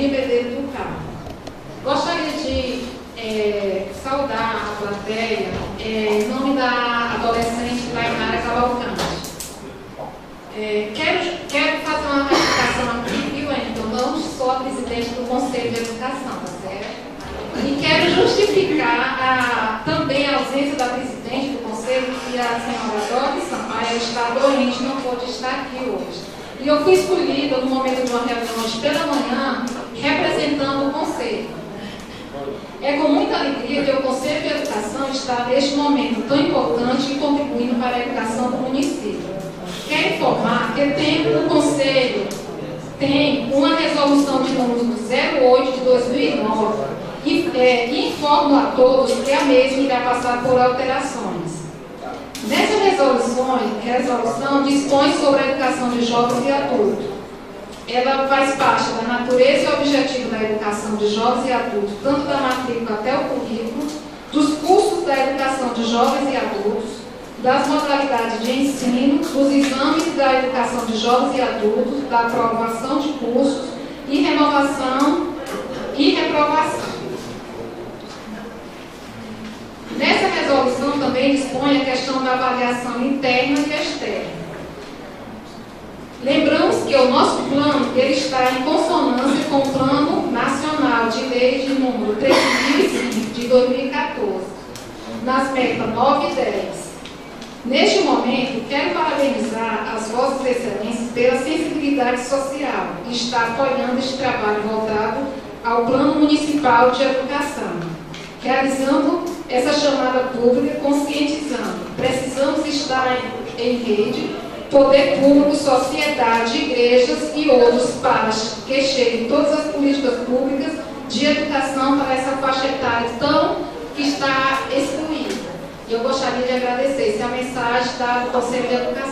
Eugênio Medeiros do Carmo. Gostaria de saudar a plateia em nome da adolescente Tainara Cavalcante. Quero fazer uma retificação aqui, viu, Wellington? Não sou a presidente do Conselho de Educação, tá certo? E quero justificar também a ausência da presidente do Conselho, que a senhora Dori Sampaio está doente, não pôde estar aqui hoje. E eu fui escolhida no momento de uma reunião hoje pela manhã, representando o Conselho. É com muita alegria que o Conselho de Educação está neste momento tão importante e contribuindo para a educação do município. Quero informar que o Conselho tem uma resolução de número 08 de 2009 e informo a todos que a mesma irá passar por alterações. Nessa resolução dispõe sobre a educação de jovens e adultos. Ela faz parte da natureza e objetivo da educação de jovens e adultos, tanto da matrícula até o currículo, dos cursos da educação de jovens e adultos, das modalidades de ensino, dos exames da educação de jovens e adultos, da aprovação de cursos e renovação e reprovação. Nessa resolução também dispõe a questão da avaliação interna e externa. Lembramos que o nosso plano ele está em consonância com o Plano Nacional de Lei de número 13.005 de 2014, nas metas 9 e 10. Neste momento, quero parabenizar as Vossas Excelências pela sensibilidade social que está apoiando este trabalho voltado ao Plano Municipal de Educação, realizando essa chamada pública, conscientizando. Precisamos estar em rede, poder público, sociedade, igrejas e outros para que cheguem todas as políticas públicas de educação para essa faixa etária que está excluída. E eu gostaria de agradecer essa mensagem do Conselho de Educação.